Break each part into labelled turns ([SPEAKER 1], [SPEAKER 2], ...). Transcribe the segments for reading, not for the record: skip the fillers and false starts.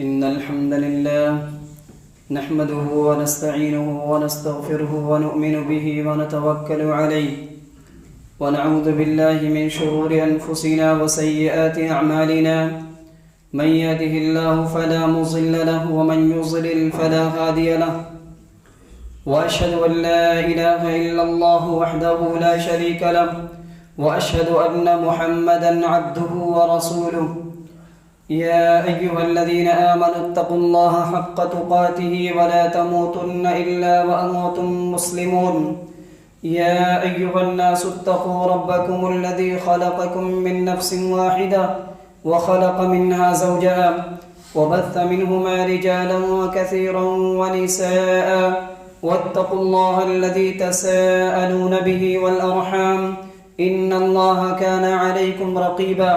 [SPEAKER 1] إن الحمد لله نحمده ونستعينه ونستغفره ونؤمن به ونتوكل عليه ونعوذ بالله من شرور أنفسنا وسيئات أعمالنا من يهده الله فلا مضل له ومن يضلل فلا هادي له وأشهد أن لا إله إلا الله وحده لا شريك له وأشهد أن محمدا عبده ورسوله يا أيها الذين آمنوا اتقوا الله حق تقاته ولا تموتن إلا وأنتم مسلمون يا أيها الناس اتقوا ربكم الذي خلقكم من نفس واحدة وخلق منها زوجها وبث منهما رجالا كثيرا ونساء واتقوا الله الذي تساءلون به والأرحام إن الله كان عليكم رقيبا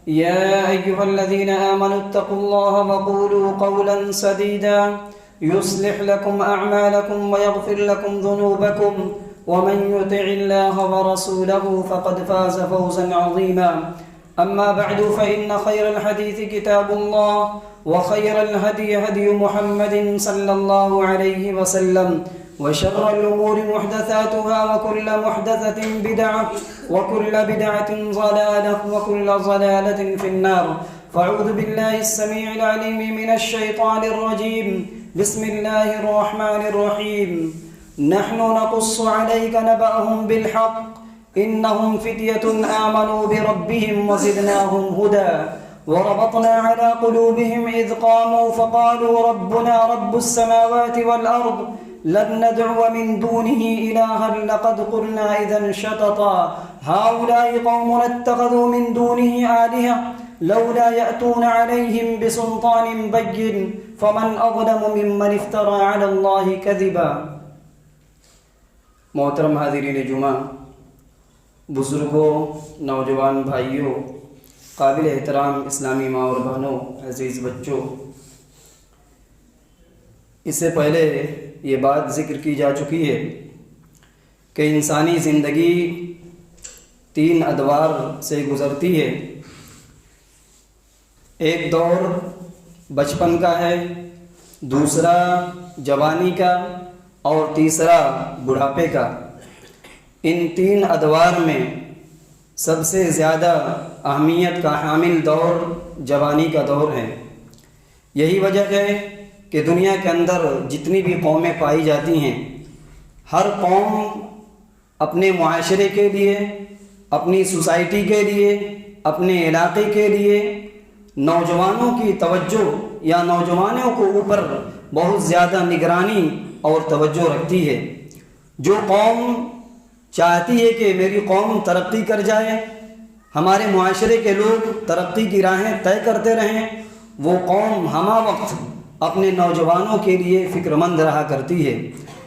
[SPEAKER 1] يا أيها الذين آمنوا اتقوا الله وقولوا قولا سديدا يصلح لكم أعمالكم ويغفر لكم ذنوبكم ومن يطع الله ورسوله فقد فاز فوزا عظيما أما بعد فإن خير الحديث كتاب الله وخير الهدي هدي محمد صلى الله عليه وسلم وشر الأمور محدثاتها وكل محدثة بدعة وكل بدعة ضلالة وكل ضلالة في النار فأعوذ بالله السميع العليم من الشيطان الرجيم بسم الله الرحمن الرحيم نحن نقص عليك نبأهم بالحق إنهم فتية آمنوا بربهم وزدناهم هدى وربطنا على قلوبهم إذ قاموا فقالوا ربنا رب السماوات والأرض لن ندعو من دونه إلها لقد قلنا إذا شططا هؤلاء قوم اتخذوا من دونه آلهة لولا يأتون عليهم بسلطان بين فمن أظلم ممن افترى على الله كذبا. محترم حاضرین جمعہ، بزرگوں، نوجوان بھائیوں، قابل احترام اسلامی ماں اور بہنوں، عزیز بچوں، اس سے پہلے یہ بات ذکر کی جا چکی ہے کہ انسانی زندگی 3 ادوار سے گزرتی ہے. ایک دور بچپن کا ہے، دوسرا جوانی کا اور تیسرا بڑھاپے کا. ان 3 ادوار میں سب سے زیادہ اہمیت کا حامل دور جوانی کا دور ہے. یہی وجہ ہے کہ دنیا کے اندر جتنی بھی قومیں پائی جاتی ہیں، ہر قوم اپنے معاشرے کے لیے، اپنی سوسائٹی کے لیے، اپنے علاقے کے لیے نوجوانوں کی توجہ یا نوجوانوں کو اوپر بہت زیادہ نگرانی اور توجہ رکھتی ہے. جو قوم چاہتی ہے کہ میری قوم ترقی کر جائے، ہمارے معاشرے کے لوگ ترقی کی راہیں طے کرتے رہیں، وہ قوم ہمہ وقت اپنے نوجوانوں کے لیے فکر مند رہا کرتی ہے.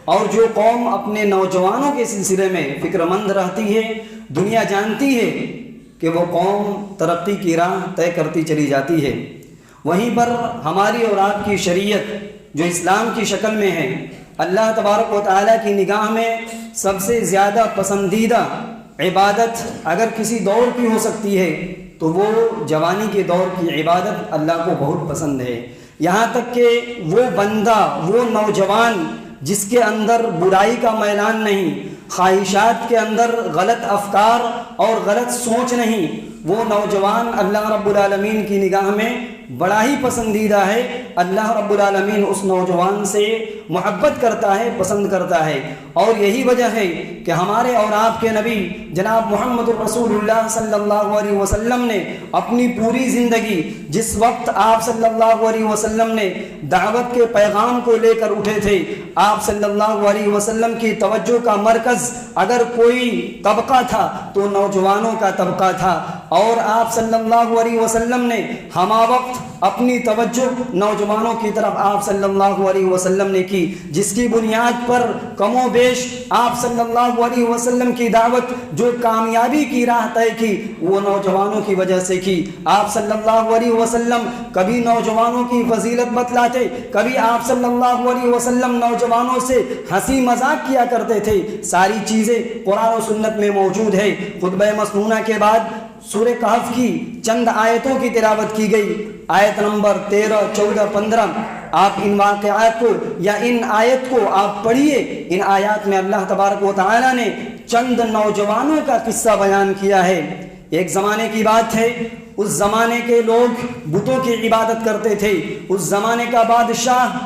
[SPEAKER 1] اور جو قوم اپنے نوجوانوں کے سلسلے میں فکر مند رہتی ہے، دنیا جانتی ہے کہ وہ قوم ترقی کی راہ طے کرتی چلی جاتی ہے. وہیں پر ہماری اور آپ کی شریعت جو اسلام کی شکل میں ہے، اللہ تبارک و تعالیٰ کی نگاہ میں سب سے زیادہ پسندیدہ عبادت اگر کسی دور کی ہو سکتی ہے تو وہ جوانی کے دور کی عبادت اللہ کو بہت پسند ہے. یہاں تک کہ وہ بندہ، وہ نوجوان جس کے اندر برائی کا میلان نہیں، خواہشات کے اندر غلط افکار اور غلط سوچ نہیں، وہ نوجوان اللہ رب العالمین کی نگاہ میں بڑا ہی پسندیدہ ہے. اللہ رب العالمین اس نوجوان سے محبت کرتا ہے، پسند کرتا ہے. اور یہی وجہ ہے کہ ہمارے اور آپ کے نبی جناب محمد الرسول اللہ صلی اللہ علیہ وسلم نے اپنی پوری زندگی، جس وقت آپ صلی اللہ علیہ وسلم نے دعوت کے پیغام کو لے کر اٹھے تھے، آپ صلی اللہ علیہ وسلم کی توجہ کا مرکز اگر کوئی طبقہ تھا تو نوجوانوں کا طبقہ تھا. اور آپ صلی اللہ علیہ وسلم نے ہمہ وقت اپنی توجہ نوجوانوں کی طرف آپ صلی اللہ علیہ وسلم نے کی، جس کی بنیاد پر کم و بیش آپ صلی اللہ علیہ وسلم کی دعوت جو کامیابی کی راہ طے کی وہ نوجوانوں کی وجہ سے کی. آپ صلی اللہ علیہ وسلم کبھی نوجوانوں کی فضیلت بتلاتے، کبھی آپ صلی اللہ علیہ وسلم نوجوانوں سے ہنسی مذاق کیا کرتے تھے. ساری چیزیں قرآن و سنت میں موجود ہے. خطبہ مسنونہ کے بعد سورہ کہف کی چند آیتوں کی تلاوت کی گئی، آیت نمبر 13، 14، 15۔ آپ ان واقعات کو یا ان آیت کو آپ پڑھیے۔ ان آیات میں اللہ تبارک و تعالی نے چند نوجوانوں کا قصہ بیان کیا ہے۔ ایک زمانے کی بات ہے، اس زمانے کے لوگ بتوں کی عبادت کرتے تھے۔ اس زمانے کا بادشاہ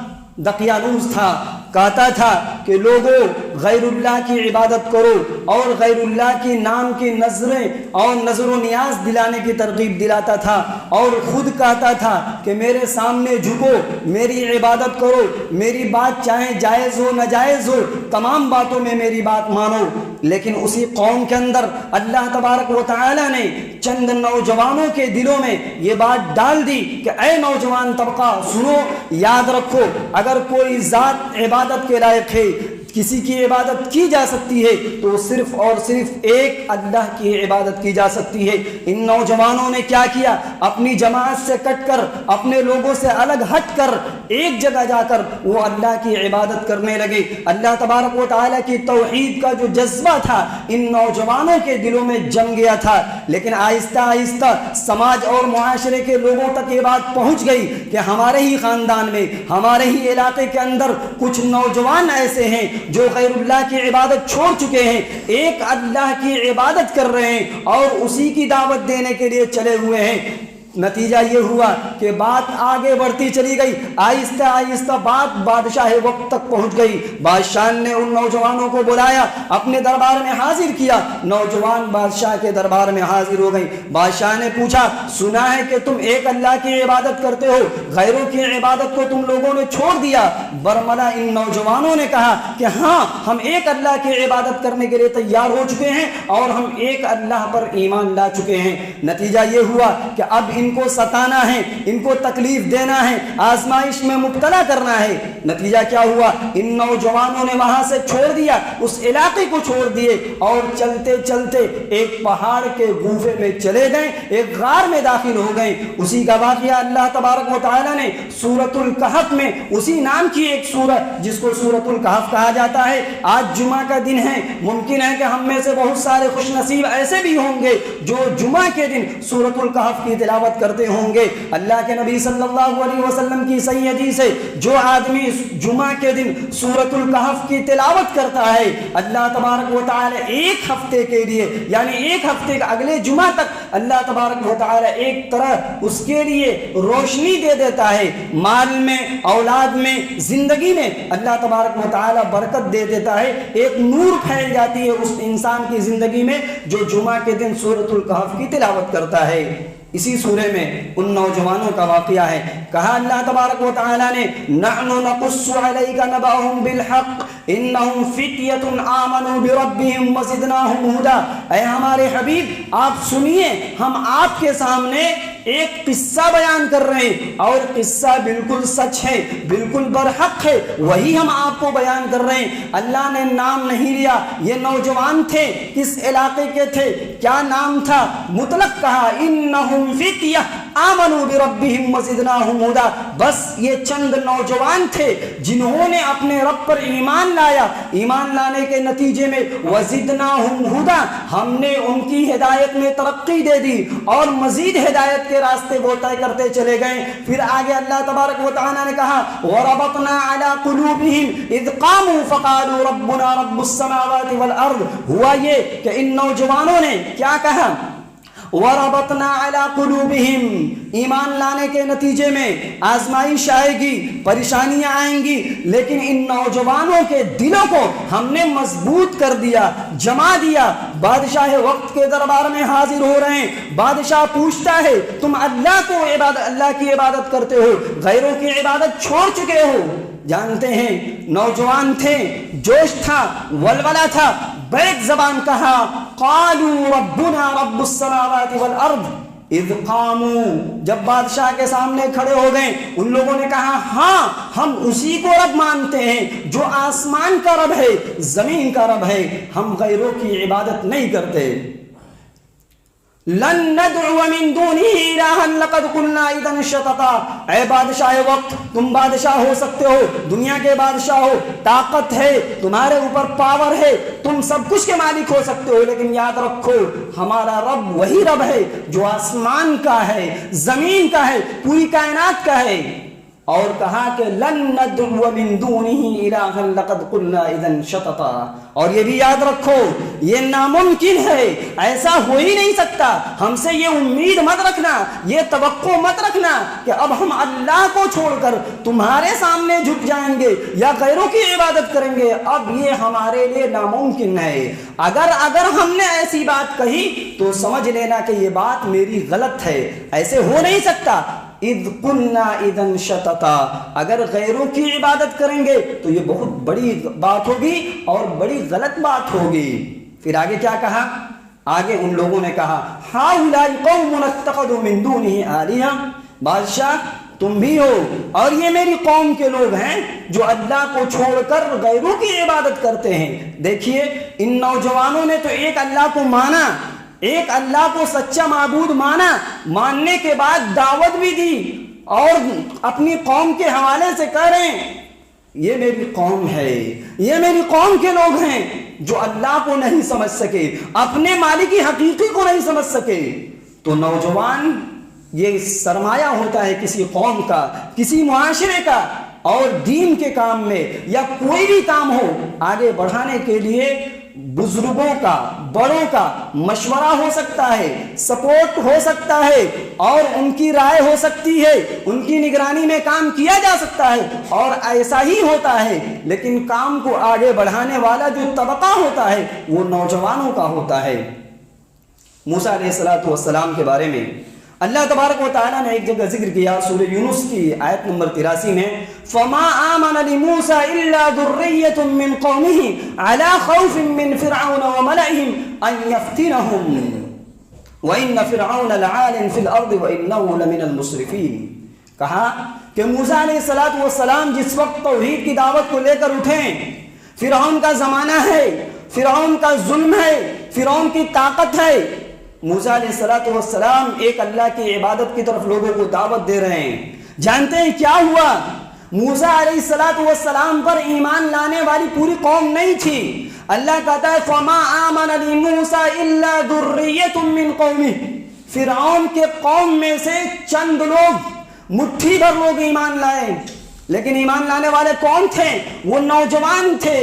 [SPEAKER 1] دقیانوس تھا، کہتا تھا کہ لوگوں غیر اللہ کی عبادت کرو، اور غیر اللہ کی نام کی نظریں اور نظر و نیاز دلانے کی ترغیب دلاتا تھا، اور خود کہتا تھا کہ میرے سامنے جھکو، میری عبادت کرو، میری بات چاہے جائز ہو ناجائز ہو، تمام باتوں میں میری بات مانو۔ لیکن اسی قوم کے اندر اللہ تبارک و تعالی نے چند نوجوانوں کے دلوں میں یہ بات ڈال دی کہ اے نوجوان طبقہ سنو، یاد رکھو، اگر کوئی ذات عبادت کے لائق ہے، کسی کی عبادت کی جا سکتی ہے تو صرف اور صرف ایک اللہ کی عبادت کی جا سکتی ہے۔ ان نوجوانوں نے کیا کیا؟ اپنی جماعت سے کٹ کر، اپنے لوگوں سے الگ ہٹ کر ایک جگہ جا کر وہ اللہ کی عبادت کرنے لگے۔ اللہ تبارک و تعالیٰ کی توحید کا جو جذبہ تھا ان نوجوانوں کے دلوں میں جم گیا تھا، لیکن آہستہ آہستہ سماج اور معاشرے کے لوگوں تک یہ بات پہنچ گئی کہ ہمارے ہی خاندان میں، ہمارے ہی علاقے کے اندر کچھ نوجوان ایسے ہیں جو غیر اللہ کی عبادت چھوڑ چکے ہیں، ایک اللہ کی عبادت کر رہے ہیں اور اسی کی دعوت دینے کے لیے چلے ہوئے ہیں۔ نتیجہ یہ ہوا کہ بات آگے بڑھتی چلی گئی، آہستہ آہستہ بات بادشاہ وقت تک پہنچ گئی۔ بادشاہ نے ان نوجوانوں کو بلایا، اپنے دربار میں حاضر کیا۔ نوجوان بادشاہ کے دربار میں حاضر ہو گئی۔ بادشاہ نے پوچھا، سنا ہے کہ تم ایک اللہ کی عبادت کرتے ہو، غیروں کی عبادت کو تم لوگوں نے چھوڑ دیا؟ برملا ان نوجوانوں نے کہا کہ ہاں، ہم ایک اللہ کی عبادت کرنے کے لیے تیار ہو چکے ہیں اور ہم ایک اللہ پر ایمان لا چکے ہیں۔ نتیجہ یہ ہوا کہ اب ان کو ستانا ہے، ان کو تکلیف دینا ہے، آزمائش میں مبتلا کرنا ہے۔ نتیجہ کیا ہوا؟ ان نوجوانوں نے وہاں سے چھوڑ دیا، اس علاقے کو چھوڑ دیے اور چلتے چلتے ایک پہاڑ کے گوفے میں چلے گئے، ایک غار میں داخل ہو گئے۔ اسی کا واقعہ اللہ تبارک و تعالی نے سورۃ الکہف میں، اسی نام کی ایک سورت جس کو سورۃ الکہف کہا جاتا ہے۔ آج جمعہ کا دن ہے، ممکن ہے کہ ہم میں سے بہت سارے خوش نصیب ایسے بھی ہوں گے جو جمعہ کے دن سورۃ الکہف کی تلاوت کرتے ہوں گے۔ اللہ کے نبی صلی اللہ علیہ وسلم کی صحیح حدیث ہے، جو آدمی جمعہ کے دن سورۃ الکہف کی تلاوت کرتا ہے، اللہ تبارک و تعالی ایک ہفتے کے لیے، یعنی ایک ہفتے کا اگلے جمعہ تک اللہ تبارک و تعالی ایک طرح اس کے لیے روشنی دے دیتا ہے، مال میں، اولاد میں، زندگی میں اللہ تبارک و تعالی برکت دے دیتا ہے، ایک نور پھیل جاتی ہے اس انسان کی زندگی میں جو جمعہ کے دن سورۃ الکہف کی تلاوت کرتا ہے۔ اسی سورے میں ان نوجوانوں کا واقعہ ہے۔ کہا اللہ تبارک و تعالی نے، نحن نقص علیک نبأهم بالحق انہم فتیۃ آمنوا بربہم وزدناہم ہدی۔ اے ہمارے حبیب، آپ سنیے، ہم آپ کے سامنے ایک قصہ بیان کر رہے ہیں، اور قصہ بالکل سچ ہے، بالکل برحق ہے، وہی ہم آپ کو بیان کر رہے ہیں۔ اللہ نے نام نہیں لیا، یہ نوجوان تھے، کس علاقے کے تھے، کیا نام تھا، مطلق کہا انہم فتیہ آمنوا بربہم وزدناہم ہدی۔ بس یہ چند نوجوان تھے جنہوں نے اپنے رب پر ایمان لایا، ایمان لانے کے نتیجے میں وزدناہم ہدی، ہم نے ان کی ہدایت میں ترقی دے دی اور مزید ہدایت کے راستے وہ طے کرتے چلے گئے۔ پھر آگے اللہ تبارک و تعالی نے کہا، وَرَبَطْنَا عَلَىٰ قُلُوبِهِمْ إِذْ قَامُوا فَقَالُوا رَبُّنَا رَبُّ السَّمَاوَاتِ وَالْأَرْضِ۔ ہوا یہ کہ ان نوجوانوں نے کیا کہا؟ وَرَبَطْنَا عَلَىٰ قُلُوبِهِمْ، ایمان لانے کے نتیجے میں آزمائش آئے گی، پریشانیاں آئیں گی، لیکن ان نوجوانوں کے دلوں کو ہم نے مضبوط کر دیا، جما دیا۔ بادشاہ وقت کے دربار میں حاضر ہو رہے ہیں، بادشاہ پوچھتا ہے، تم اللہ کی عبادت کرتے ہو، غیروں کی عبادت چھوڑ چکے ہو؟ جانتے ہیں نوجوان تھے، جوش تھا، ولولہ تھا، بیک زبان کہا، قالوا ربنا رب السماوات والارض اذ قاموا۔ جب بادشاہ کے سامنے کھڑے ہو گئے، ان لوگوں نے کہا، ہاں ہم اسی کو رب مانتے ہیں جو آسمان کا رب ہے، زمین کا رب ہے، ہم غیروں کی عبادت نہیں کرتے۔ لن ندعو من دونه الہا لقد قلنا اذا شططا، اے بادشاہ وقت تم بادشاہ ہو سکتے ہو، دنیا کے بادشاہ ہو، طاقت ہے تمہارے اوپر، پاور ہے، تم سب کچھ کے مالک ہو سکتے ہو، لیکن یاد رکھو ہمارا رب وہی رب ہے جو آسمان کا ہے، زمین کا ہے، پوری کائنات کا ہے۔ اور کہا کہ لن ندعو من دونه الہا لقد قلنا اذا شططا، اور یہ بھی یاد رکھو یہ ناممکن ہے، ایسا ہو ہی نہیں سکتا۔ ہم سے یہ امید مت رکھنا، یہ توقع مت رکھنا کہ اب ہم اللہ کو چھوڑ کر تمہارے سامنے جھک جائیں گے یا غیروں کی عبادت کریں گے، اب یہ ہمارے لیے ناممکن ہے۔ اگر ہم نے ایسی بات کہی تو سمجھ لینا کہ یہ بات میری غلط ہے، ایسے ہو نہیں سکتا۔ اذ قلنا اذا شططا، اگر غیروں کی عبادت کریں گے تو یہ بہت بڑی بات ہوگی اور بڑی غلط بات ہوگی۔ پھر آگے کیا کہا؟ آگے ان لوگوں نے کہا ہؤلاء قوم اتخذوا من دونه آلہہ، بادشاہ تم بھی ہو اور یہ میری قوم کے لوگ ہیں جو اللہ کو چھوڑ کر غیروں کی عبادت کرتے ہیں۔ دیکھیے ان نوجوانوں نے تو ایک اللہ کو مانا، ایک اللہ کو سچا معبود مانا، ماننے کے بعد دعوت بھی دی اور اپنی قوم کے حوالے سے کہہ رہے ہیں یہ میری قوم ہے، یہ میری قوم کے لوگ ہیں جو اللہ کو نہیں سمجھ سکے، اپنے مالک حقیقی کو نہیں سمجھ سکے۔ تو نوجوان یہ سرمایہ ہوتا ہے کسی قوم کا، کسی معاشرے کا، اور دین کے کام میں یا کوئی بھی کام ہو آگے بڑھانے کے لیے بزرگوں کا، بڑوں کا مشورہ ہو سکتا ہے، سپورٹ ہو سکتا ہے، اور ان کی رائے ہو سکتی ہے، ان کی نگرانی میں کام کیا جا سکتا ہے، اور ایسا ہی ہوتا ہے۔ لیکن کام کو آگے بڑھانے والا جو طبقہ ہوتا ہے وہ نوجوانوں کا ہوتا ہے۔ موسیٰ علیہ السلام کے بارے میں اللہ تبارک و تعالیٰ نے ایک جگہ ذکر کیا سورہ یونس کی آیت نمبر 83 میں، فَمَا آمَنَ لِمُوسَى إِلَّا ذُرِّيَّةٌ مِّن قَوْمِهِ عَلَى خَوْفٍ مِّن فِرْعَوْنَ وَمَلَئِهِمْ أَن يَفْتِنَهُمْ وَإِنَّ فِرْعَوْنَ لَعَالٍ فِي الْأَرْضِ وَإِنَّهُ لَمِنَ الْمُسْرِفِينَ۔ کہا کہ موسیٰ علیہ السلام جس وقت توحید کی دعوت کو لے کر اٹھیں، فرعون کا زمانہ ہے، فرعون کا ظلم ہے، فرعون کی طاقت ہے، موسیٰ علیہ السلام ایک اللہ کی عبادت کی طرف لوگوں کو دعوت دے رہے ہیں۔ جانتے ہیں کیا ہوا؟ موسیٰ علیہ السلام پر ایمان لانے والی پوری قوم نہیں تھی۔ اللہ کہتا ہے فَمَا آمَنَ لِمُوسَى إِلَّا ذُرِّيَّةٌ مِّن قَوْمِهِ، فرعون کے قوم میں سے چند لوگ، مٹھی بھر لوگ ایمان لائے، لیکن ایمان لانے والے کون تھے؟ وہ نوجوان تھے۔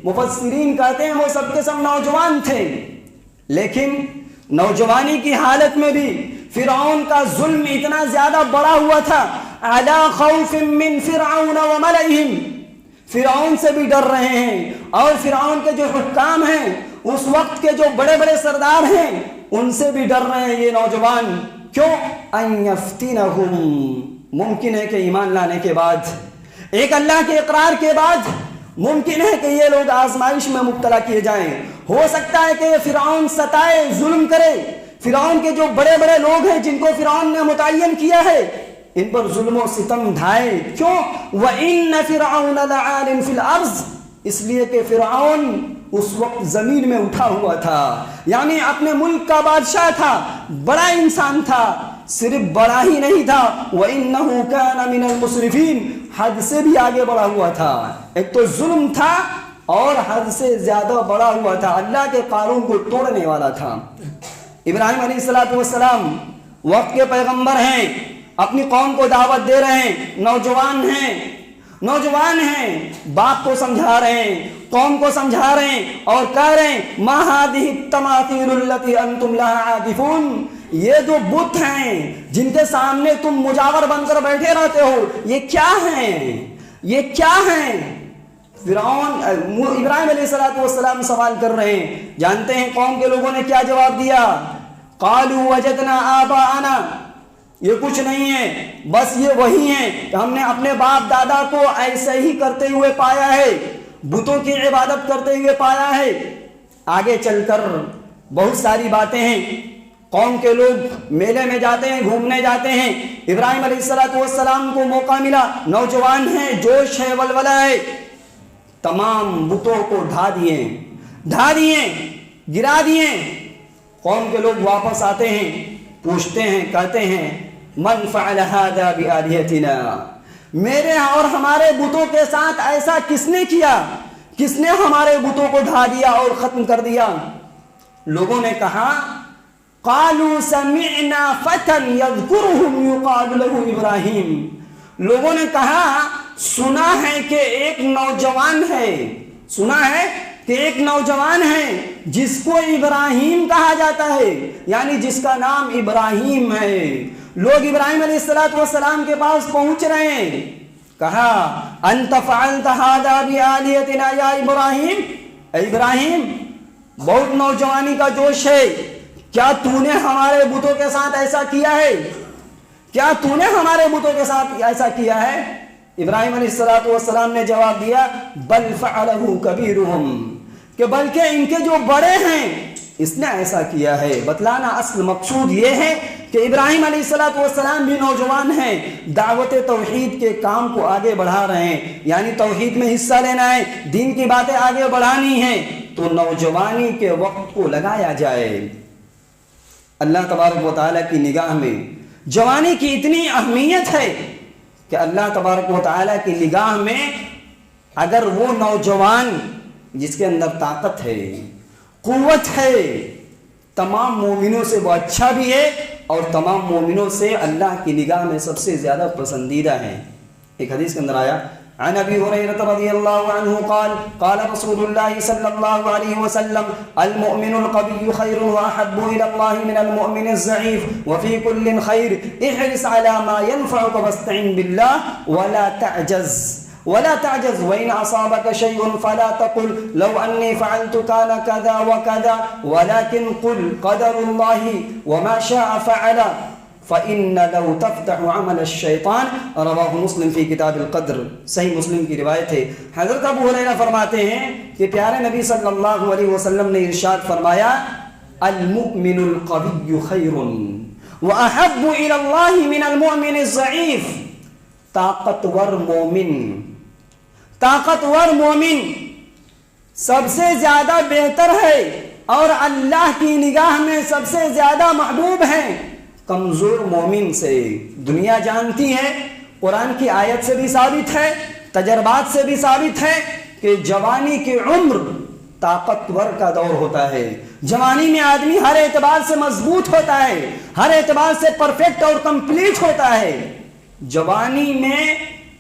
[SPEAKER 1] مفسرین کہتے ہیں وہ سب کے سب نوجوان تھے، لیکن نوجوانی کی حالت میں بھی فرعون کا ظلم اتنا زیادہ بڑا ہوا تھا، علی خوف من فرعون وملئہم، فرعون سے بھی ڈر رہے ہیں، اور فرعون کے جو حکام ہیں، اس وقت کے جو بڑے بڑے سردار ہیں، ان سے بھی ڈر رہے ہیں یہ نوجوان۔ کیوں؟ ان یفتنہم، ممکن ہے کہ ایمان لانے کے بعد، ایک اللہ کے اقرار کے بعد، ممکن ہے کہ یہ لوگ آزمائش میں مبتلا کیے جائیں۔ ہو سکتا ہے کہ فرعون ستائے، ظلم کرے، فرعون کے جو بڑے بڑے لوگ ہیں جن کو فرعون نے متعین کیا ہے ان پر ظلم و ستم ڈھائے۔ کیوں؟ وَإِنَّ فِرْعَوْنَ لَعَالٍ فِي الْأَرْضِ، اس لیے کہ فرعون اس وقت زمین میں اٹھا ہوا تھا، یعنی اپنے ملک کا بادشاہ تھا، بڑا انسان تھا، صرف بڑا ہی نہیں تھا، وَإِنَّهُ كَانَ مِنَ الْمُسْرِفِينَ، حد سے بھی آگے بڑھا ہوا تھا۔ ایک تو ظلم تھا اور حد سے زیادہ بڑا ہوا تھا، اللہ کے قانون کو توڑنے والا تھا۔ ابراہیم علیہ السلام وقت کے پیغمبر ہیں، اپنی قوم کو دعوت دے رہے ہیں، نوجوان ہیں، باپ کو سمجھا رہے ہیں، قوم کو سمجھا رہے ہیں، اور کہہ رہے ہیں ما هذه التماثيل التي انتم لها عاكفون، یہ جو بت ہیں جن کے سامنے تم مجاور بن کر بیٹھے رہتے ہو، یہ کیا ہیں، یہ کیا ہیں؟ ابراہیم علیہ السلام سوال کر رہے ہیں۔ جانتے ہیں قوم کے لوگوں نے کیا جواب دیا؟ قالوا وجدنا آباءنا، یہ کچھ نہیں ہے، بس یہ وہی ہیں کہ ہم نے اپنے باپ دادا کو ایسے ہی کرتے ہوئے پایا ہے، بتوں کی عبادت کرتے ہوئے پایا ہے۔ آگے چل کر بہت ساری باتیں ہیں، قوم کے لوگ میلے میں جاتے ہیں، گھومنے جاتے ہیں، ابراہیم علیہ السلام کو موقع ملا، نوجوان ہیں، جوش ہے، ولولہ ہے، تمام بتوں کو ڈھا دیے، گرا دیے۔ قوم کے لوگ واپس آتے ہیں، پوچھتے ہیں، کہتے ہیں من فعل هذا بآلهتنا، میرے اور ہمارے بتوں کے ساتھ ایسا کس نے کیا، کس نے ہمارے بتوں کو ڈھا دیا اور ختم کر دیا؟ لوگوں نے کہا قالوا سمعنا فتى يذكرهم يقال له ابراہیم، لوگوں نے کہا سنا ہے کہ ایک نوجوان ہے، سنا ہے کہ ایک نوجوان ہے جس کو ابراہیم کہا جاتا ہے، یعنی جس کا نام ابراہیم ہے۔ لوگ ابراہیم علیہ السلام کے پاس پہنچ رہے ہیں، کہا انت فعلت هذا بآلهتنا یا ابراہیم، اے ابراہیم بہت نوجوانی کا جوش ہے، کیا تو نے ہمارے بتوں کے ساتھ ایسا کیا ہے؟ کیا تو نے ہمارے بتوں کے ساتھ ایسا کیا ہے؟ ابراہیم علیہ السلام نے جواب دیا بل فعلہ کبیرہم، کہ بلکہ ان کے جو بڑے ہیں اس نے ایسا کیا ہے۔ بتلانا اصل مقصود یہ ہے کہ ابراہیم علیہ السلام بھی نوجوان ہیں، دعوت توحید کے کام کو آگے بڑھا رہے ہیں، یعنی توحید میں حصہ لینا ہے، دین کی باتیں آگے بڑھانی ہیں، تو نوجوانی کے وقت کو لگایا جائے۔ اللہ تبارک و تعالیٰ کی نگاہ میں جوانی کی اتنی اہمیت ہے کہ اللہ تبارک و تعالیٰ کی نگاہ میں اگر وہ نوجوان جس کے اندر طاقت ہے، قوت ہے، تمام مومنوں سے وہ اچھا بھی ہے اور تمام مومنوں سے اللہ کی نگاہ میں سب سے زیادہ پسندیدہ ہے۔ ایک حدیث کے اندر آیا عن ابی ہریرہ رضی اللہ عنہ قال قال رسول اللہ صلی اللہ علیہ وسلم المؤمن القوی خیر واحب الى اللہ من المؤمن الضعیف وفی کل خیر احرص علی ما ينفعک واستعن باللہ ولا تعجز وإن أصابك شيء فلا تقل لو أني فعلت كان كذا وكذا ولكن قل قدر الله وما شاء فعل فإن لو تفتح عمل الشیطان رواہ مسلم فی کتاب القدر، صحیح مسلم کی روایت ہے۔ حضرت ابو ہریرہ فرماتے ہیں کہ پیارے نبی صلی اللہ علیہ وسلم نے ارشاد فرمایا المؤمن القوی خیر وأحب إلى الله من المؤمن الضعیف، طاقتور مومن سب سے زیادہ بہتر ہے اور اللہ کی نگاہ میں سب سے زیادہ محبوب ہے کمزور مومن سے۔ دنیا جانتی ہے، قرآن کی آیت سے بھی ثابت ہے، تجربات سے بھی ثابت ہے کہ جوانی کی عمر طاقتور کا دور ہوتا ہے۔ جوانی میں آدمی ہر اعتبار سے مضبوط ہوتا ہے، ہر اعتبار سے پرفیکٹ اور کمپلیٹ ہوتا ہے۔ جوانی میں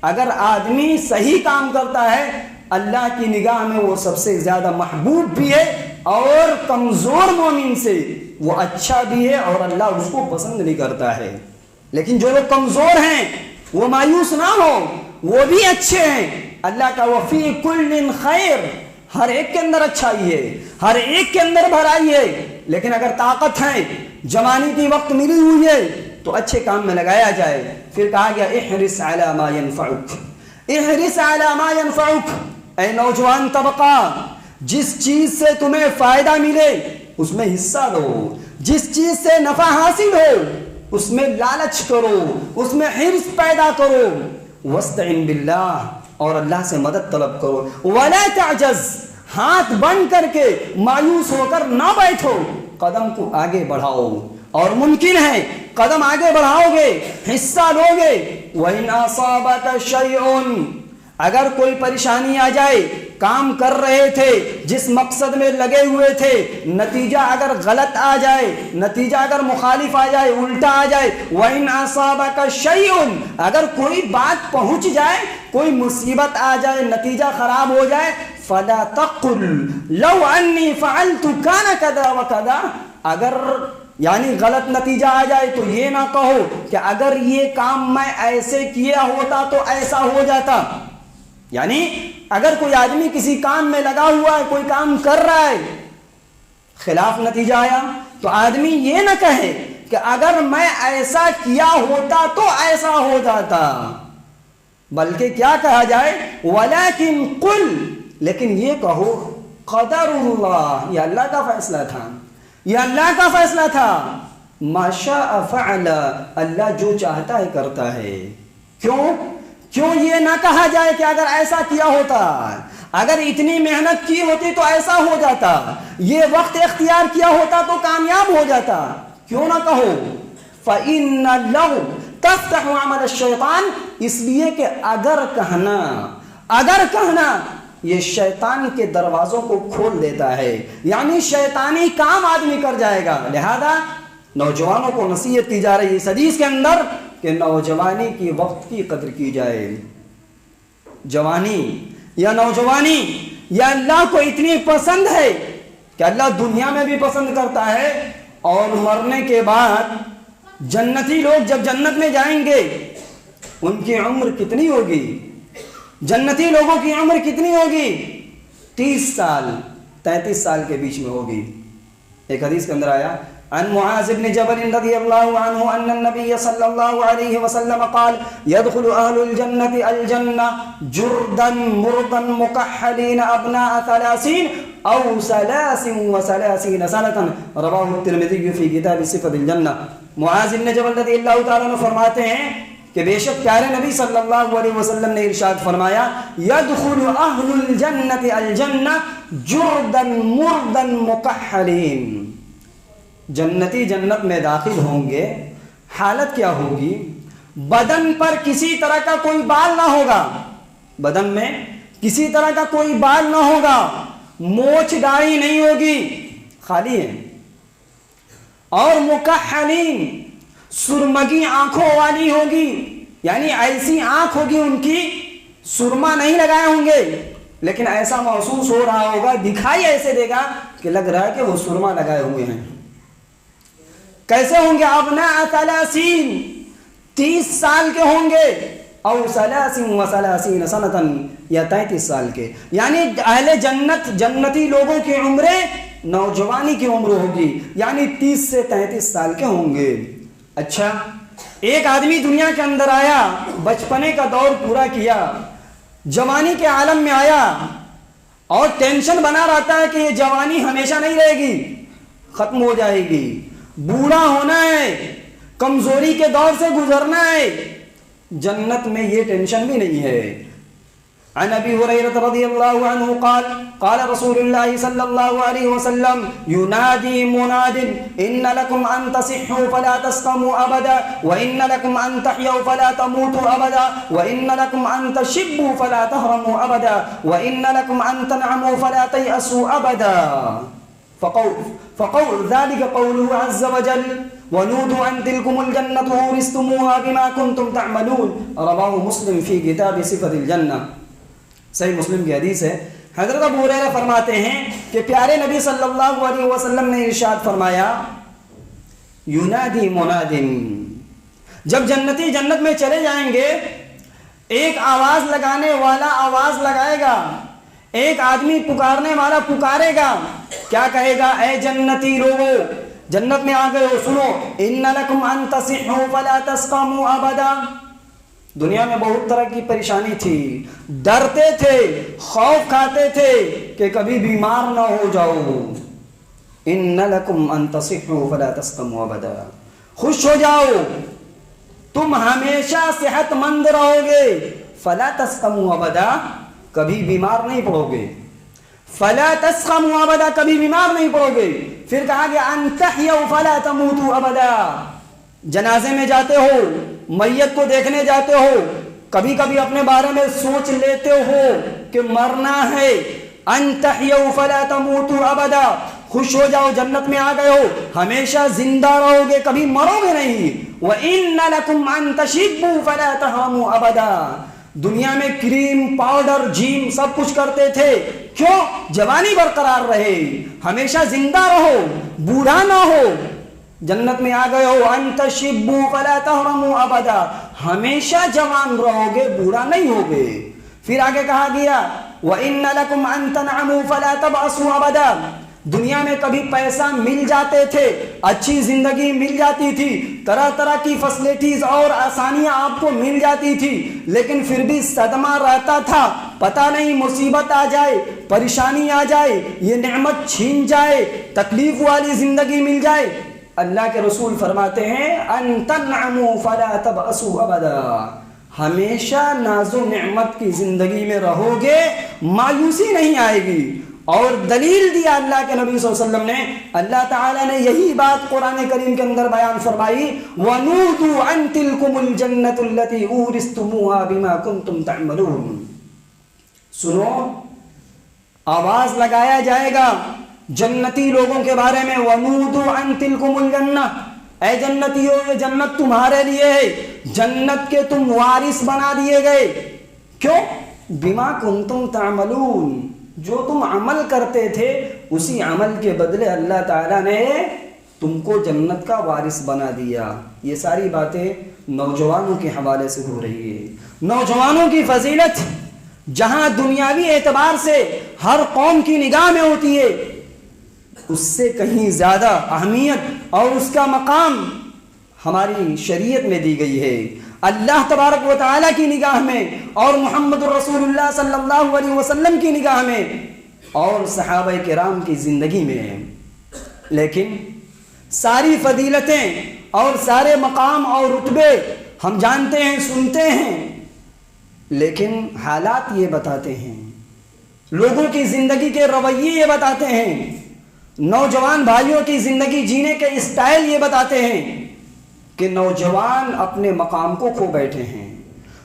[SPEAKER 1] اگر آدمی صحیح کام کرتا ہے اللہ کی نگاہ میں وہ سب سے زیادہ محبوب بھی ہے اور کمزور مومن سے وہ اچھا بھی ہے اور اللہ اس کو پسند نہیں کرتا ہے۔ لیکن جو لوگ کمزور ہیں وہ مایوس نہ ہو، وہ بھی اچھے ہیں۔ اللہ کا وفی کل خیر، ہر ایک کے اندر اچھائی ہے، ہر ایک کے اندر بھلائی ہے، لیکن اگر طاقت ہے، جوانی کی وقت ملی ہوئی ہے تو اچھے کام میں لگایا جائے۔ پھر کہا گیا احرص علی ما ينفعک، احرص علی ما ينفعک، اے نوجوان طبقہ جس چیز سے تمہیں فائدہ ملے اس میں حصہ لو، جس چیز سے نفع حاصل ہو اس میں لالچ کرو، اس میں حرص پیدا کرو، واستعن باللہ، اور اللہ سے مدد طلب کرو، ولا تعجز، ہاتھ بند کر کے مایوس ہو کر نہ بیٹھو، قدم کو آگے بڑھاؤ، اور ممکن ہے قدم آگے بڑھاؤ گے، حصہ لو گے۔ وَإِنْ أَصَابَكَ شَيْءٌ، اگر کوئی پریشانی آ جائے، کام کر رہے تھے، جس مقصد میں لگے ہوئے تھے، نتیجہ اگر غلط آ جائے، نتیجہ اگر مخالف آ جائے، الٹا آ جائے، وَإِنْ أَصَابَكَ شَيْءٌ، اگر کوئی بات پہنچ جائے، کوئی مصیبت آ جائے، نتیجہ خراب ہو جائے، فَلَا تَقُلْ لَوْ أَنِّي فَعَلْتُ كَانَ كَذَا وَكَذَا، اگر یعنی غلط نتیجہ آ جائے تو یہ نہ کہو کہ اگر یہ کام میں ایسے کیا ہوتا تو ایسا ہو جاتا۔ یعنی اگر کوئی آدمی کسی کام میں لگا ہوا ہے، کوئی کام کر رہا ہے، خلاف نتیجہ آیا تو آدمی یہ نہ کہے کہ اگر میں ایسا کیا ہوتا تو ایسا ہو جاتا، بلکہ کیا کہا جائے ولیکن قل، لیکن یہ کہو قدر اللہ، یہ اللہ کا فیصلہ تھا، یہ اللہ کا فیصلہ تھا، ما شاء فعل، اللہ جو چاہتا ہے کرتا ہے۔ کیوں یہ نہ کہا جائے کہ اگر ایسا کیا ہوتا، اگر اتنی محنت کی ہوتی تو ایسا ہو جاتا، یہ وقت اختیار کیا ہوتا تو کامیاب ہو جاتا، کیوں نہ کہو فَإِنَّ اللَّغْوَ تَفْتَحُ عَمَلَ الشَّيْطَانِ، اس لیے کہ اگر کہنا یہ شیطان کے دروازوں کو کھول دیتا ہے، یعنی شیطانی کام آدمی کر جائے گا۔ لہذا نوجوانوں کو نصیحت کی جا رہی ہے اس حدیث کے اندر کہ نوجوانی کی وقت کی قدر کی جائے۔ جوانی یا نوجوانی یا اللہ کو اتنی پسند ہے کہ اللہ دنیا میں بھی پسند کرتا ہے، اور مرنے کے بعد جنتی لوگ جب جنت میں جائیں گے ان کی عمر کتنی ہوگی؟ جنتی لوگوں کی عمر کتنی ہوگی؟ 30 سال 33 سال کے بیچ میں ہوگی۔ ایک حدیث کے اندر آیا عن معاذ بن جبل رضی اللہ عنہ ان النبی صلی اللہ علیہ وسلم قال يدخل اہل الجنة الجنة جردا مردا مكحلین ابناء 30 او 33 سنة، رواہ الترمذی فی کتاب صفۃ الجنہ۔ معاذ بن جبل رضی اللہ تعالیٰ عنہ فرماتے ہیں کہ بے شک پیارے نبی صلی اللہ علیہ وسلم نے ارشاد فرمایا يدخل اہل الجنة الجنة جردا مردا مكحلین، جنتی جنت میں داخل ہوں گے، حالت کیا ہوگی؟ بدن پر کسی طرح کا کوئی بال نہ ہوگا، بدن میں کسی طرح کا کوئی بال نہ ہوگا، مونچھ داڑھی نہیں ہوگی، خالی ہے، اور مکحلین، سرمگی آنکھوں والی ہوگی، یعنی ایسی آنکھ ہوگی ان کی، سرما نہیں لگائے ہوں گے لیکن ایسا محسوس ہو رہا ہوگا، دکھائی ایسے دے گا کہ لگ رہا ہے کہ وہ سرما لگائے ہوئے ہیں۔ کیسے ہوں گے؟ ابناء 30 سال کے ہوں گے، او 33 سنتن، یا 33 سال کے، یعنی اہل جنت جنتی لوگوں کی عمریں نوجوانی کی عمر ہوگی، یعنی 30 سے 33 سال کے ہوں گے۔ اچھا، ایک آدمی دنیا کے اندر آیا، بچپنے کا دور پورا کیا، جوانی کے عالم میں آیا، اور ٹینشن بنا رہتا ہے کہ یہ جوانی ہمیشہ نہیں رہے گی، ختم ہو جائے گی، بوڑھا ہونا ہے، کمزوری کے دور سے گزرنا ہے۔ جنت میں یہ ٹینشن بھی نہیں ہے۔ عن ابی ہریرہ رضی اللہ عنہ قال قال رسول اللہ صلی اللہ علیہ وسلم ینادی مناد ان لکم ان تصحوا فلا تسقموا ابدا وان لکم ان تحیوا فلا تموتوا ابدا وان لکم ان تشبوا فلا تهرموا ابدا وان لکم ان تنعموا فلا تیأسوا ابدا۔ فقول ذلك قوله عز وجل ونودوا ان تلكم الجنة اورثتموها بما كنتم تعملون، رواه مسلم فی کتاب صفۃ الجنہ۔ صحیح مسلم کی حدیث ہے۔ حضرت ابو ہریرہ فرماتے ہیں کہ پیارے نبی صلی اللہ علیہ وسلم نے ارشاد فرمایا ینادی مناد، جب جنتی جنت میں چلے جائیں گے ایک آواز لگانے والا آواز لگائے گا، ایک آدمی پکارنے والا پکارے گا، کیا کہے گا؟ اے جنتی لوگو، جنت میں آ گئے ہو، سنو، ان لکم ان تصحوا فلا تسقموا ابدا۔ دنیا میں بہت طرح کی پریشانی تھی، ڈرتے تھے، خوف کھاتے تھے کہ کبھی بیمار نہ ہو جاؤ۔ ان لکم ان تصحوا فلا تسقموا ابدا، خوش ہو جاؤ، تم ہمیشہ صحت مند رہو گے، فلا تسقموا ابدا، کبھی بیمار نہیں پڑو گے، فلا تسقموا ابدا، کبھی بیمار نہیں پڑو گے۔ پھر کہا گیا ان تحیوا فلا تموتوا ابدا، جنازے میں جاتے ہو، میت کو دیکھنے جاتے ہو، کبھی کبھی اپنے بارے میں سوچ لیتے ہو کہ مرنا ہے، ان تحیوا فلا تموتوا ابدا، خوش ہو جاؤ، جنت میں آ گئے ہو، ہمیشہ زندہ رہو گے، کبھی مرو گے نہیں۔ وَإِنَّ لَكُمْ أَن تَشِبُّوا فَلَا تَهْرَمُوا أَبَدًا، دنیا میں کریم، پاؤڈر، جیم سب کچھ کرتے تھے، کیوں؟ جوانی برقرار رہے، ہمیشہ زندہ رہو، بوڑھا نہ ہو۔ جنت میں آ گئے ہو، ان تشبوا فلا تهرموا ابدا، ہمیشہ جوان رہو گے، بوڑھا نہیں ہوگے۔ پھر آگے کہا گیا وَإِنَّ لَكُمْ أَن تَنْعَمُوا فَلَا تَبْأَسُوا أَبَدًا، دنیا میں کبھی پیسہ مل جاتے تھے، اچھی زندگی مل جاتی تھی، طرح طرح کی فیسلٹیز اور آسانیاں آپ کو مل جاتی تھی، لیکن پھر بھی صدمہ رہتا تھا، پتہ نہیں مصیبت آ جائے، پریشانی آ جائے، یہ نعمت چھین جائے، تکلیف والی زندگی مل جائے۔ اللہ کے رسول فرماتے ہیں ان تنعموا فلا تبأسوا ابدا، ہمیشہ ناز و نعمت کی زندگی میں رہو گے، مایوسی نہیں آئے گی۔ اور دلیل دیا اللہ کے نبی صلی اللہ علیہ وسلم نے، اللہ تعالیٰ نے یہی بات قرآن کریم کے اندر بیان فرمائی، وَنُودُوا أَن تِلْكُمُ الْجَنَّةُ الَّتِي أُورِثْتُمُوهَا بِمَا كُنْتُمْ تَعْمَلُونَ۔ سنو، آواز لگایا جائے گا جنتی لوگوں کے بارے میں، وَنُودُوا أَن تِلْكُمُ الْجَنَّةُ، اے جنتیوں یہ جنت تمہارے لیے ہے، جنت کے تم وارث بنا دیے گئے۔ کیوں؟ بِمَا كُنْتُمْ تَعْمَلُونَ، جو تم عمل کرتے تھے اسی عمل کے بدلے اللہ تعالیٰ نے تم کو جنت کا وارث بنا دیا۔ یہ ساری باتیں نوجوانوں کے حوالے سے ہو رہی ہے۔ نوجوانوں کی فضیلت جہاں دنیاوی اعتبار سے ہر قوم کی نگاہ میں ہوتی ہے، اس سے کہیں زیادہ اہمیت اور اس کا مقام ہماری شریعت میں دی گئی ہے، اللہ تبارک و تعالیٰ کی نگاہ میں اور محمد رسول اللہ صلی اللہ علیہ وسلم کی نگاہ میں اور صحابہ کرام کی زندگی میں ہے۔ لیکن ساری فضیلتیں اور سارے مقام اور رتبے ہم جانتے ہیں، سنتے ہیں، لیکن حالات یہ بتاتے ہیں، لوگوں کی زندگی کے رویے یہ بتاتے ہیں، نوجوان بھائیوں کی زندگی جینے کے اسٹائل یہ بتاتے ہیں کہ نوجوان اپنے مقام کو کھو بیٹھے ہیں،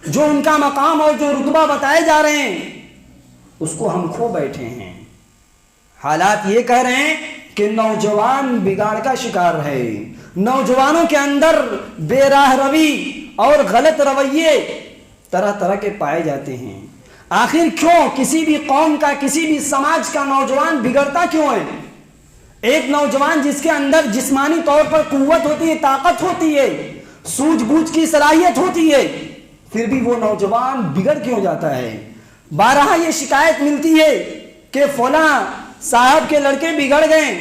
[SPEAKER 1] جو ان کا مقام اور جو رتبہ بتائے جا رہے ہیں اس کو ہم کھو بیٹھے ہیں۔ حالات یہ کہہ رہے ہیں کہ نوجوان بگاڑ کا شکار ہے، نوجوانوں کے اندر بے راہ روی اور غلط رویے طرح طرح کے پائے جاتے ہیں۔ آخر کیوں کسی بھی قوم کا، کسی بھی سماج کا نوجوان بگڑتا کیوں ہے؟ ایک نوجوان جس کے اندر جسمانی طور پر قوت ہوتی ہے، طاقت ہوتی ہے، سوجھ بوجھ کی صلاحیت ہوتی ہے، پھر بھی وہ نوجوان بگڑ کیوں جاتا ہے؟ بارہا یہ شکایت ملتی ہے کہ فلاں صاحب کے لڑکے بگڑ گئے،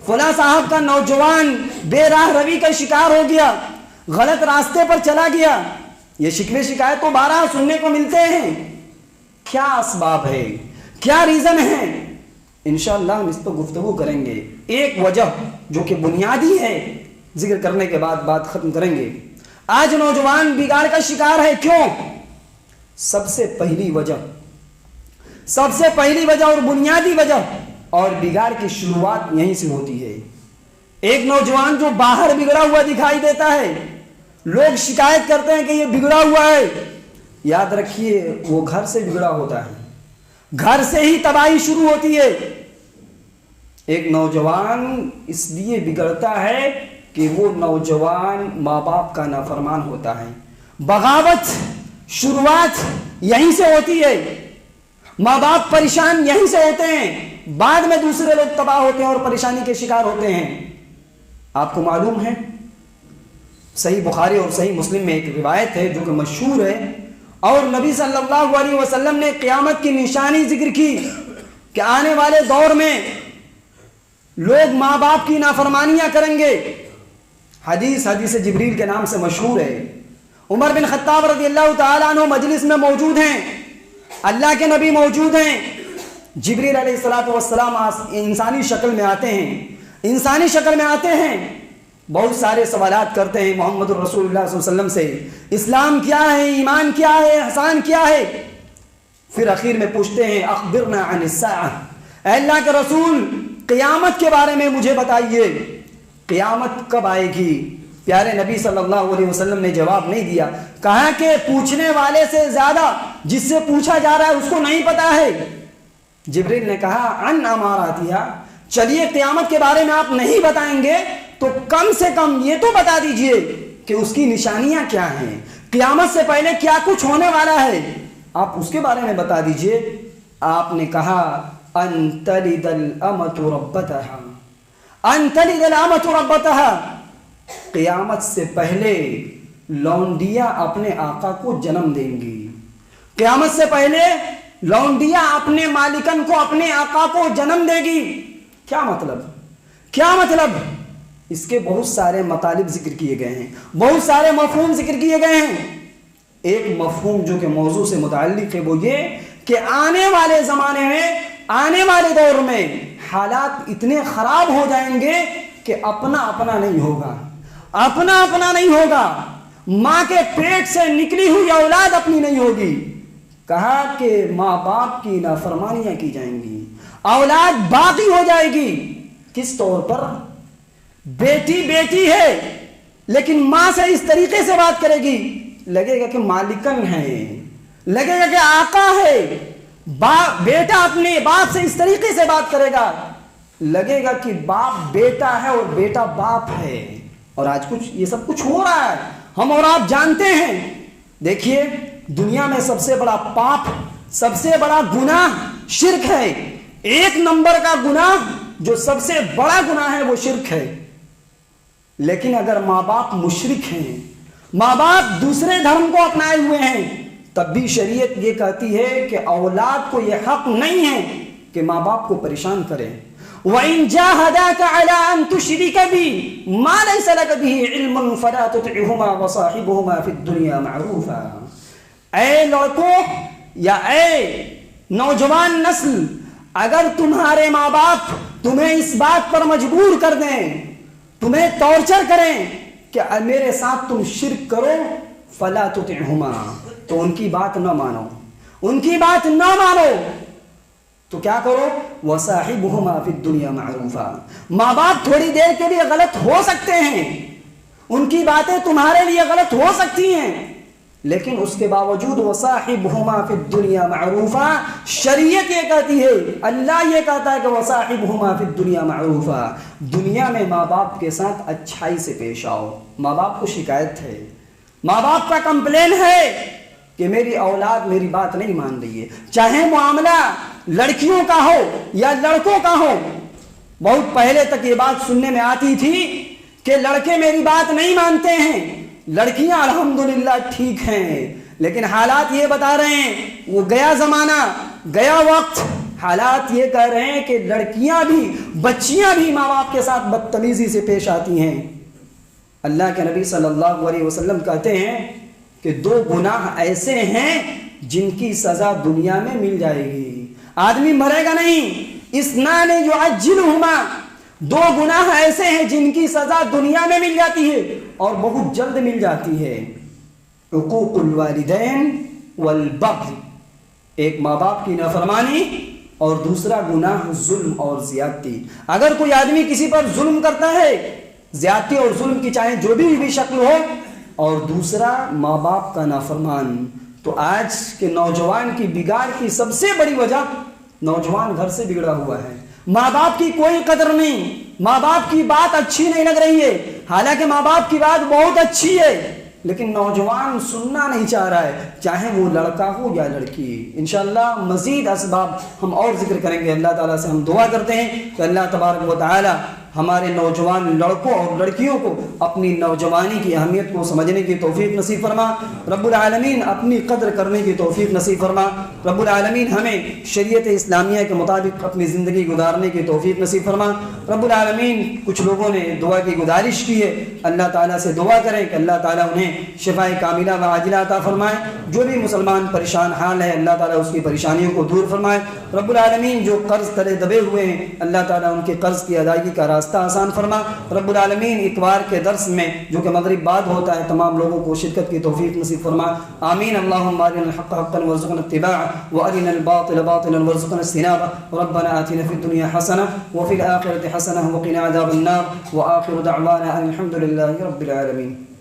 [SPEAKER 1] فلاں صاحب کا نوجوان بے راہ روی کا شکار ہو گیا، غلط راستے پر چلا گیا۔ یہ شکوے شکایت تو بارہا سننے کو ملتے ہیں۔ کیا اسباب ہے؟ کیا ریزن ہے؟ انشاءاللہ ہم اس پر گفتگو کریں گے۔ ایک وجہ جو کہ بنیادی ہے، ذکر کرنے کے بعد بات ختم کریں گے۔ آج نوجوان بگاڑ کا شکار ہے، کیوں؟ سب سے پہلی وجہ اور بنیادی وجہ، اور بگاڑ کی شروعات یہیں سے ہوتی ہے۔ ایک نوجوان جو باہر بگڑا ہوا دکھائی دیتا ہے، لوگ شکایت کرتے ہیں کہ یہ بگڑا ہوا ہے، یاد رکھیے وہ گھر سے بگڑا ہوتا ہے، گھر سے ہی تباہی شروع ہوتی ہے۔ ایک نوجوان اس لیے بگڑتا ہے کہ وہ نوجوان ماں باپ کا نافرمان ہوتا ہے۔ بغاوت شروعات یہیں سے ہوتی ہے، ماں باپ پریشان یہیں سے ہوتے ہیں، بعد میں دوسرے لوگ تباہ ہوتے ہیں اور پریشانی کے شکار ہوتے ہیں۔ آپ کو معلوم ہے صحیح بخاری اور صحیح مسلم میں ایک روایت ہے جو کہ مشہور ہے، اور نبی صلی اللہ علیہ وسلم نے قیامت کی نشانی ذکر کی کہ آنے والے دور میں لوگ ماں باپ کی نافرمانیاں کریں گے۔ حدیث جبریل کے نام سے مشہور ہے۔ عمر بن خطاب رضی اللہ تعالیٰ عنہ مجلس میں موجود ہیں، اللہ کے نبی موجود ہیں، جبریل علیہ السلام انسانی شکل میں آتے ہیں، بہت سارے سوالات کرتے ہیں محمد الرسول اللہ صلی اللہ علیہ وسلم سے، اسلام کیا ہے، ایمان کیا ہے، احسان کیا ہے۔ پھر اخیر میں پوچھتے ہیں اخبرنا عن الساعہ، اے اللہ کے رسول قیامت کے بارے میں مجھے بتائیے، قیامت کب آئے گی؟ پیارے نبی صلی اللہ علیہ وسلم نے جواب نہیں دیا، کہا کہ پوچھنے والے سے زیادہ جس سے پوچھا جا رہا ہے اس کو نہیں پتا ہے۔ جبریل نے کہا عن اماراتھا، چلیے قیامت کے بارے میں آپ نہیں بتائیں گے تو کم سے کم یہ تو بتا دیجئے کہ اس کی نشانیاں کیا ہیں، قیامت سے پہلے کیا کچھ ہونے والا ہے، آپ اس کے بارے میں بتا دیجئے۔ آپ نے کہا ان تلد الامۃ ربتہا، ان تلد الامۃ ربتہا، قیامت سے پہلے لونڈیاں اپنے آقا کو جنم دیں گی، قیامت سے پہلے لونڈیاں اپنے مالکن کو، اپنے آقا کو جنم دے گی۔ کیا مطلب؟ اس کے بہت سارے مطالب ذکر کیے گئے ہیں، بہت سارے مفہوم ذکر کیے گئے ہیں۔ ایک مفہوم جو کہ موضوع سے متعلق ہے وہ یہ کہ آنے والے زمانے میں، آنے والے دور میں حالات اتنے خراب ہو جائیں گے کہ اپنا نہیں ہوگا، ماں کے پیٹ سے نکلی ہوئی اولاد اپنی نہیں ہوگی، کہا کہ ماں باپ کی نافرمانیاں کی جائیں گی، اولاد باقی ہو جائے گی۔ کس طور پر؟ بیٹی بیٹی ہے لیکن ماں سے اس طریقے سے بات کرے گی، لگے گا کہ مالکن ہے، لگے گا کہ آقا ہے۔ بیٹا اپنے باپ سے اس طریقے سے بات کرے گا، لگے گا کہ باپ بیٹا ہے اور بیٹا باپ ہے۔ اور آج یہ سب کچھ ہو رہا ہے، ہم اور آپ جانتے ہیں۔ دیکھیے، دنیا میں سب سے بڑا پاپ، سب سے بڑا گناہ شرک ہے۔ ایک نمبر کا گناہ، جو سب سے بڑا گناہ ہے، وہ شرک ہے۔ لیکن اگر ماں باپ مشرک ہیں، ماں باپ دوسرے دھرم کو اپنائے ہوئے ہیں، تب بھی شریعت یہ کہتی ہے کہ اولاد کو یہ حق نہیں ہے کہ ماں باپ کو پریشان کرے۔ وَإِن جَاهَدَاكَ عَلَىٰ أَن تُشْرِكَ بِي مَا لَيْسَ لَكَ بِهِ عِلْمٌ فَلَا تُطِعْهُمَا وَصَاحِبْهُمَا فِي الدُّنْيَا مَعْرُوفًا۔ اے لڑکوں یا اے نوجوان نسل، اگر تمہارے ماں باپ تمہیں اس بات پر مجبور کر دیں، تمہیں ٹارچر کریں کہ میرے ساتھ تم شرک کرو، فَلَا تُطِعْهُمَا، تو ان کی بات نہ مانو، ان کی بات نہ مانو۔ تو کیا کرو؟ وَصَاحِبْهُمَا فِي الدُّنْيَا مَعْرُوفًا۔ ماں باپ تھوڑی دیر کے لیے غلط ہو سکتے ہیں، ان کی باتیں تمہارے لیے غلط ہو سکتی ہیں، لیکن اس کے باوجود وَصَاحِبْهُمَا فِي الدُّنْيَا مَعْرُوفًا، شریعت یہ کہتی ہے، اللہ یہ کہتا ہے کہ وَصَاحِبْهُمَا فِي الدُّنْيَا مَعْرُوفًا، دنیا میں ماں باپ کے ساتھ اچھائی سے پیش آؤ۔ ماں باپ کو شکایت ہے، ماں باپ کا کمپلین ہے کہ میری اولاد میری بات نہیں مان رہی ہے، چاہے معاملہ لڑکیوں کا ہو یا لڑکوں کا ہو۔ بہت پہلے تک یہ بات سننے میں آتی تھی کہ لڑکے میری بات نہیں مانتے ہیں، لڑکیاں الحمدللہ ٹھیک ہیں، لیکن حالات یہ بتا رہے ہیں، وہ گیا زمانہ، گیا وقت، حالات یہ کہہ رہے ہیں کہ لڑکیاں بھی، بچیاں بھی ماں باپ کے ساتھ بدتمیزی سے پیش آتی ہیں۔ اللہ کے نبی صلی اللہ علیہ وسلم کہتے ہیں کہ دو گناہ ایسے ہیں جن کی سزا دنیا میں مل جائے گی، آدمی مرے گا نہیں۔ اثنان یعجلہما، دو گناہ ایسے ہیں جن کی سزا دنیا میں مل جاتی ہے اور بہت جلد مل جاتی ہے۔ حقوق الوالدین والبغی، ایک ماں باپ کی نافرمانی، اور دوسرا گناہ ظلم اور زیادتی۔ اگر کوئی آدمی کسی پر ظلم کرتا ہے، زیادتی اور ظلم کی چاہے جو بھی شکل ہو، اور دوسرا ماں باپ کا نافرمان، تو آج کے نوجوان کی بگاڑ کی سب سے بڑی وجہ نوجوان گھر سے بگڑا ہوا ہے۔ ماں باپ کی کوئی قدر نہیں، ماں باپ کی بات اچھی نہیں لگ رہی ہے، حالانکہ ماں باپ کی بات بہت اچھی ہے، لیکن نوجوان سننا نہیں چاہ رہا ہے، چاہے وہ لڑکا ہو یا لڑکی۔ انشاءاللہ مزید اسباب ہم اور ذکر کریں گے۔ اللہ تعالیٰ سے ہم دعا کرتے ہیں کہ اللہ تبارک و تعالیٰ ہمارے نوجوان لڑکوں اور لڑکیوں کو اپنی نوجوانی کی اہمیت کو سمجھنے کی توفیق نصیب فرما۔ رب العالمین اپنی قدر کرنے کی توفیق نصیب فرما۔ رب العالمین ہمیں شریعت اسلامیہ کے مطابق اپنی زندگی گزارنے کی توفیق نصیب فرما۔ رب العالمین کچھ لوگوں نے دعا کی گزارش کی ہے، اللہ تعالیٰ سے دعا کریں کہ اللہ تعالیٰ انہیں شفاء کاملہ و عاجلہ عطا فرمائے۔ جو بھی مسلمان پریشان حال ہے، اللہ تعالیٰ اس کی پریشانیوں کو دور فرمائے۔ رب العالمین جو قرض تلے دبے ہوئے ہیں، اللہ تعالیٰ ان کے قرض کی ادائیگی کا راستہ آسان فرما۔ رب العالمین اتوار کے درس میں جو کہ مغرب بعد ہوتا ہے، تمام لوگوں کو شرکت کی توفیق نصیب فرما۔ آمین۔ اللہم ارنا الحق حقا وارزقنا اتباعه وارنا الباطل باطلا وارزقنا اجتنابه۔ ربنا آتنا في الدنيا حسنة وفي الآخرة حسنة وقنا عذاب النار، وآخر دعوانا أن الحمد لله رب العالمين۔